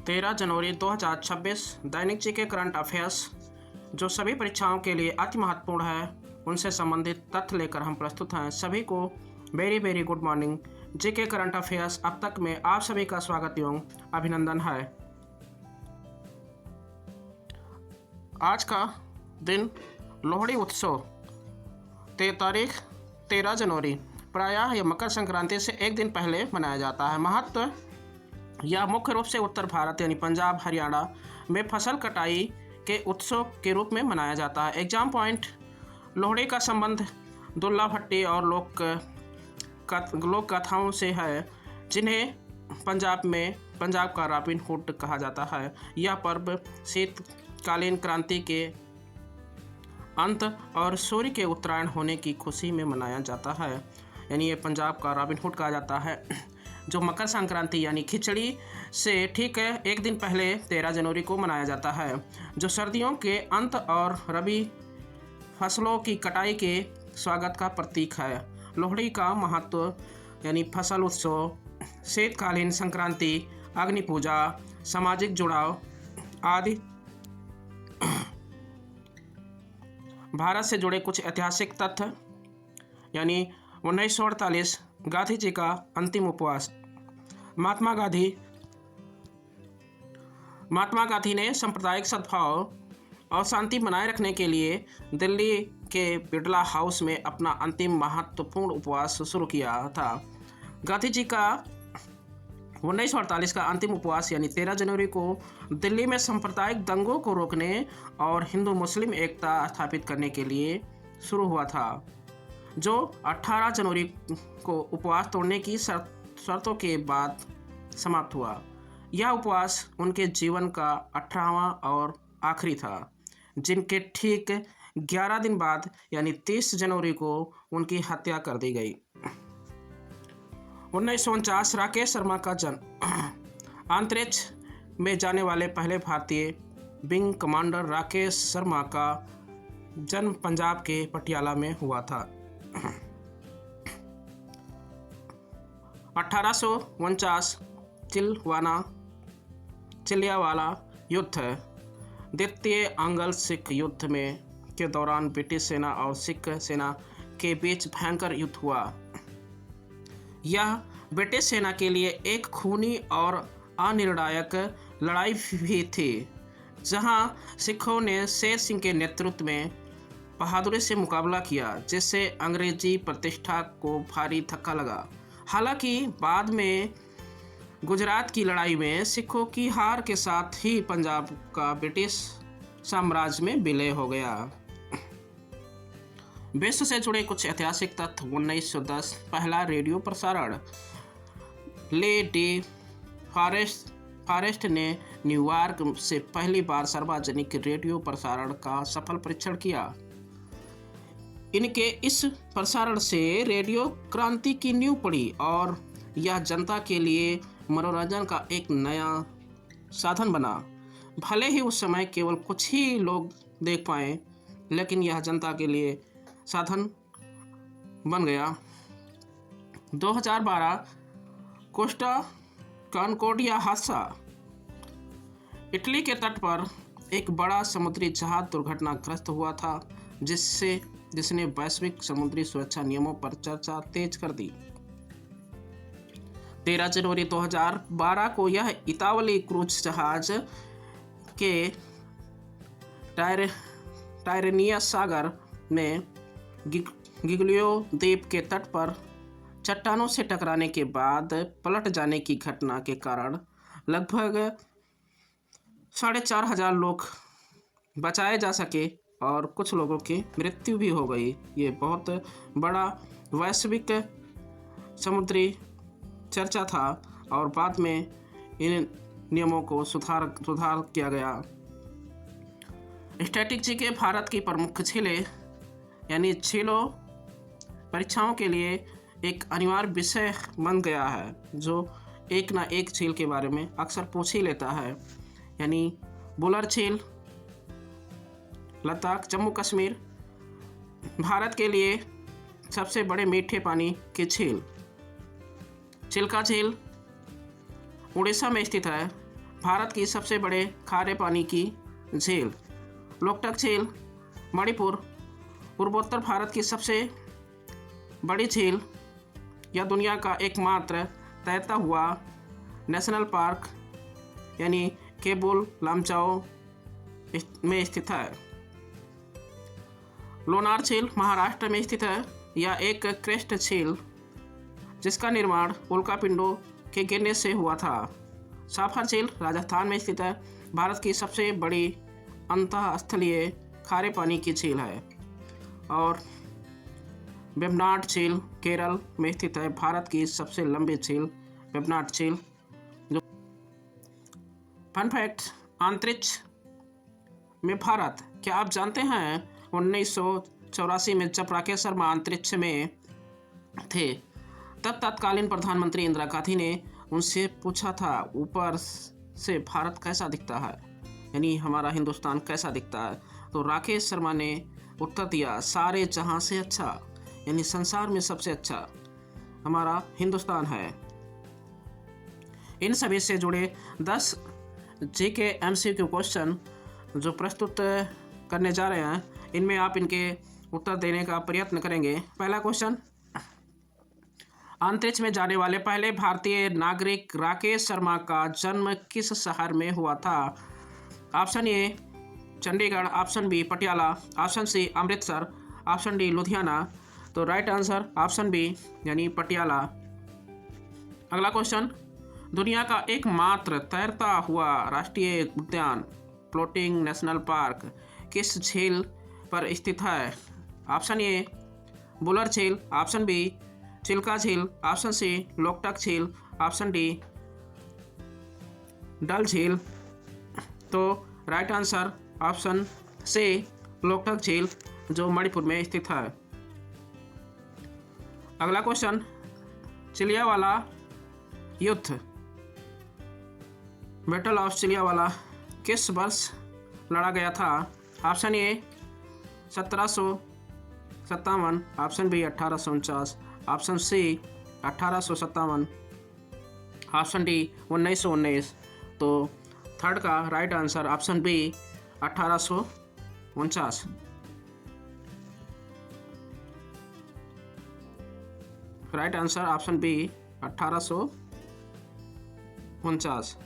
13 जनवरी 2026 दैनिक GK current affairs जो सभी परीक्षाओं के लिए अति महत्वपूर्ण है उनसे संबंधित तथ्य लेकर हम प्रस्तुत हैं। सभी को very very good morning. GK current affairs अब तक में आप सभी का स्वागत एवं अभिनंदन है। आज का दिन लोहड़ी उत्सव तारीख 13 जनवरी प्रायः यह मकर संक्रांति से एक दिन पहले मनाया जाता है। महत्व यह मुख्य रूप से उत्तर भारत यानी पंजाब हरियाणा में फसल कटाई के उत्सव के रूप में मनाया जाता है। एग्जाम पॉइंट, लोहड़ी का संबंध दुल्ला भट्टी और लोक कथाओं से है जिन्हें पंजाब का रॉबिन हुड कहा जाता है। यह पर्व शीतकालीन क्रांति के अंत और सूर्य के उत्तरायण होने की खुशी में मनाया जाता है। यानी ये पंजाब का रॉबिन हुड कहा जाता है। जो मकर संक्रांति यानी खिचड़ी से ठीक है एक दिन पहले 13 जनवरी को मनाया जाता है, जो सर्दियों के अंत और रबी फसलों की कटाई के स्वागत का प्रतीक है। लोहड़ी का महत्व यानी फसल उत्सव, शीतकालीन संक्रांति, अग्नि पूजा, सामाजिक जुड़ाव आदि भारत से जुड़े कुछ ऐतिहासिक तथ्य यानी 1948 गांधी जी का अंतिम उपवास। महात्मा गांधी ने सांप्रदायिक सद्भाव और शांति बनाए रखने के लिए दिल्ली के बिड़ला हाउस में अपना अंतिम महत्वपूर्ण उपवास शुरू किया था। गांधी जी का 1948 का अंतिम उपवास यानी 13 जनवरी को दिल्ली में सांप्रदायिक दंगों को रोकने और हिंदू मुस्लिम एकता स्थापित करने के लिए शुरू हुआ था, जो 18 जनवरी को उपवास तोड़ने की शर्तों के बाद समाप्त हुआ। यह उपवास उनके जीवन का 18वां और आखिरी था, जिनके ठीक 11 दिन बाद यानी 30 जनवरी को उनकी हत्या कर दी गई। 1949 राकेश शर्मा का जन्म। अंतरिक्ष में जाने वाले पहले भारतीय विंग कमांडर राकेश शर्मा का जन्म पंजाब के पटियाला में हुआ था। 1849 चिलियावाला युद्ध, द्वितीय एंग्लो सिख युद्ध में के दौरान ब्रिटिश सेना और सिख सेना के बीच भयंकर युद्ध हुआ। यह ब्रिटिश सेना के लिए एक खूनी और अनिर्णायक लड़ाई भी थी, जहां सिखों ने शेर सिंह के नेतृत्व में बहादुरी से मुकाबला किया, जिससे अंग्रेजी प्रतिष्ठा को भारी धक्का लगा। हालांकि बाद में गुजरात की लड़ाई में सिखों की हार के साथ ही पंजाब का ब्रिटिश साम्राज्य में विलय हो गया। विश्व से जुड़े कुछ ऐतिहासिक तथ्य। 1910 पहला रेडियो प्रसारण। ले डी फॉरेस्ट ने न्यूयॉर्क से पहली बार सार्वजनिक रेडियो प्रसारण का सफल परीक्षण किया। इनके इस प्रसारण से रेडियो क्रांति की नींव पड़ी और यह जनता के लिए मनोरंजन का एक नया साधन बना। भले ही उस समय केवल कुछ ही लोग देख पाए, लेकिन यह जनता के लिए साधन बन गया। 2012 कोस्टा कॉन्कोर्डिया हादसा। इटली के तट पर एक बड़ा समुद्री जहाज दुर्घटनाग्रस्त हुआ था, जिसने वैश्विक समुद्री सुरक्षा नियमों पर चर्चा तेज कर दी। 13 जनवरी 2012 को यह इतावली क्रूज जहाज के टायरेनियस सागर में गिग्लियो द्वीप के तट पर चट्टानों से टकराने के बाद पलट जाने की घटना के कारण लगभग 4,500 लोग बचाए जा सके और कुछ लोगों की मृत्यु भी हो गई। ये बहुत बड़ा वैश्विक समुद्री चर्चा था और बाद में इन नियमों को सुधार किया गया। स्टैटिक के भारत की प्रमुख झीलें यानी झीलों परीक्षाओं के लिए एक अनिवार्य विषय बन गया है, जो एक ना एक झील के बारे में अक्सर पूछ ही लेता है। यानी बुलर झील, लद्दाख, जम्मू कश्मीर। भारत के लिए सबसे बड़े मीठे पानी की झील चिल्का झील उड़ीसा में स्थित है। भारत की सबसे बड़े खारे पानी की झील। लोकटक झील, मणिपुर। पूर्वोत्तर भारत की सबसे बड़ी झील या दुनिया का एकमात्र तैरता हुआ नेशनल पार्क यानी केबुल लामचाओ में स्थित है। लोनार झील महाराष्ट्र में स्थित है। यह एक क्रेस्ट झील जिसका निर्माण उल्कापिंडों के गिरने से हुआ था। साफर झील राजस्थान में स्थित है। भारत की सबसे बड़ी अंतःस्थलीय खारे पानी की झील है। और वेम्बनाड झील केरल में स्थित है। भारत की सबसे लंबी झील वेम्बनाड झील। जो फन फैक्ट, अंतरिक्ष में भारत। क्या आप जानते हैं 1984 में जब राकेश शर्मा अंतरिक्ष में थे तब तत्कालीन प्रधानमंत्री इंदिरा गांधी ने उनसे पूछा था ऊपर से भारत कैसा दिखता है, यानी हमारा हिंदुस्तान कैसा दिखता है। तो राकेश शर्मा ने उत्तर दिया सारे जहां से अच्छा, यानी संसार में सबसे अच्छा हमारा हिंदुस्तान है। इन सभी से जुड़े 10 जीके एमसीक्यू क्वेश्चन जो प्रस्तुत करने जा रहे हैं, इनमें आप इनके उत्तर देने का प्रयत्न करेंगे। पहला क्वेश्चन, अंतरिक्ष में जाने वाले पहले भारतीय नागरिक राकेश शर्मा का जन्म किस शहर में हुआ था? Option A Chandigarh, option B Patiala, option C Amritsar, option D Ludhiana. तो राइट आंसर ऑप्शन बी यानी पटियाला। अगला क्वेश्चन, दुनिया का एकमात्र तैरता हुआ राष्ट्रीय उद्यान फ्लोटिंग नेशनल पार्क किस झील पर स्थित है? ऑप्शन ए बुलर झील, ऑप्शन बी चिल्का झील, ऑप्शन सी लोकटक झील, ऑप्शन डी डल झील। तो right answer option C Loktak झील जो मणिपुर में स्थित है। अगला क्वेश्चन, चिलियावाला युद्ध बैटल ऑफ चिलियावाला किस वर्ष लड़ा गया था? Option A 1757, option B 1849, option C 1857, option D 1919। तो थर्ड का right answer option B 1849। Right answer option B 1849।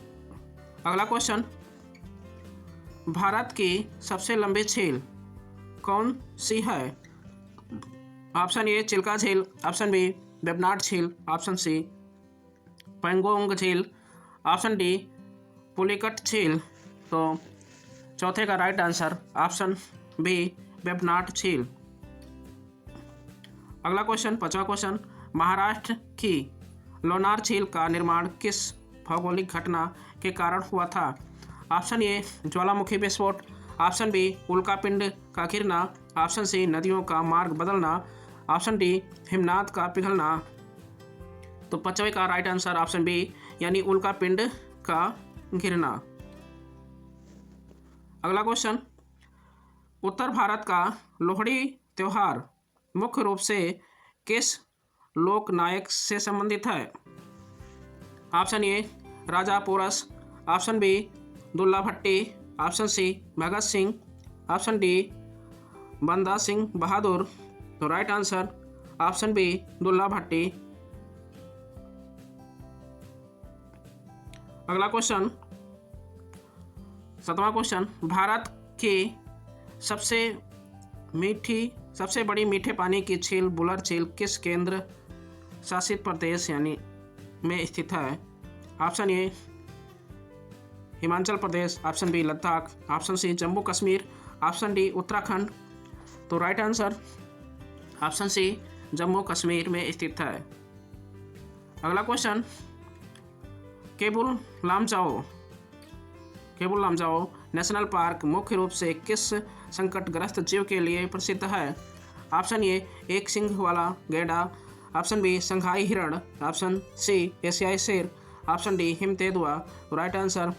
अगला क्वेश्चन, भारत की सबसे लंबी झील कौन सी है? ऑप्शन ए चिल्का झील, ऑप्शन बी वेम्बनाड झील, ऑप्शन सी पेंगोंग झील, ऑप्शन डी पुलिकट झील। तो चौथे का right answer option B Vembanad झील। अगला क्वेश्चन, पांचवा क्वेश्चन, महाराष्ट्र की लोनार झील का निर्माण किस भौगोलिक घटना के कारण हुआ था? ऑप्शन ए ज्वालामुखी विस्फोट, ऑप्शन बी उल्कापिंड का गिरना, ऑप्शन सी नदियों का मार्ग बदलना, ऑप्शन डी हिमनाद का पिघलना। तो पांचवें का राइट आंसर ऑप्शन बी यानी उल्कापिंड का गिरना। अगला क्वेश्चन, उत्तर भारत का लोहड़ी त्योहार मुख्य रूप से किस लोक नायक से संबंधित है? Option A Raja Porus, option B Dulla Bhatti, option C Bhagat Singh, option D Banda Singh Bahadur. तो right answer option B Dulla Bhatti. अगला क्वेश्चन, सातवां क्वेश्चन, भारत की सबसे बड़ी मीठे पानी की झील बुलर झील किस केंद्र शासित प्रदेश यानी में स्थित है? Option A Himachal Pradesh, option B Ladakh, option C Jammu Kashmir, option D Uttarakhand. तो right answer option C Jammu Kashmir में स्थित है। अगला question, Keibul Lamjao national park मुख्य रूप से किस संकटग्रस्त जीव के लिए प्रसिद्ध है? ऑप्शन ए एक सिंग वाला गैंडा, ऑप्शन बी संघाई हिरण, ऑप्शन सी एशियाई शेर, ऑप्शन डी हिम तेंदुआ। राइट आंसर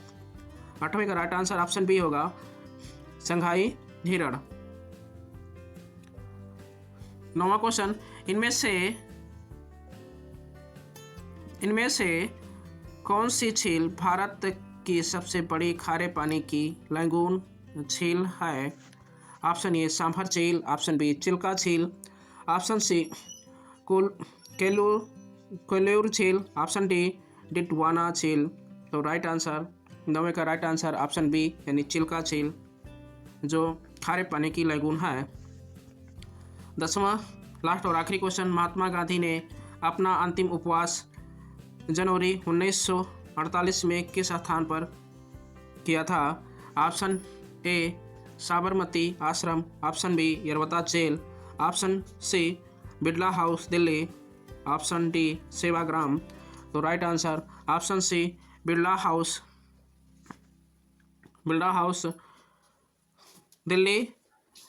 आठवें का राइट आंसर ऑप्शन बी होगा संघाई हिरण। नौवां क्वेश्चन, इनमें से कौन सी झील भारत की सबसे बड़ी खारे पानी की लैगून झील है? ऑप्शन ए सांभर झील, ऑप्शन बी चिल्का झील, ऑप्शन सी कुल केलूर कोल्लूर झील, ऑप्शन डी डिडवाना झील। तो राइट आंसर, 9वें का राइट आंसर ऑप्शन बी यानी चिल्का झील जो खारे पानी की लैगून है। 10वां लास्ट और आखिरी क्वेश्चन, महात्मा गांधी ने अपना अंतिम उपवास जनवरी 1948 में किस स्थान पर किया था? Option A Sabarmati Ashram, option B Yerwada jail, option C Birla house Delhi, option D Sevagram. तो right answer option C Birla house Delhi.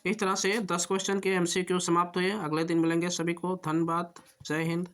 इस तरह से 10 क्वेश्चन के MCQ समाप्त हुए। अगले दिन मिलेंगे सभी को। धन्यवाद। जय हिंद।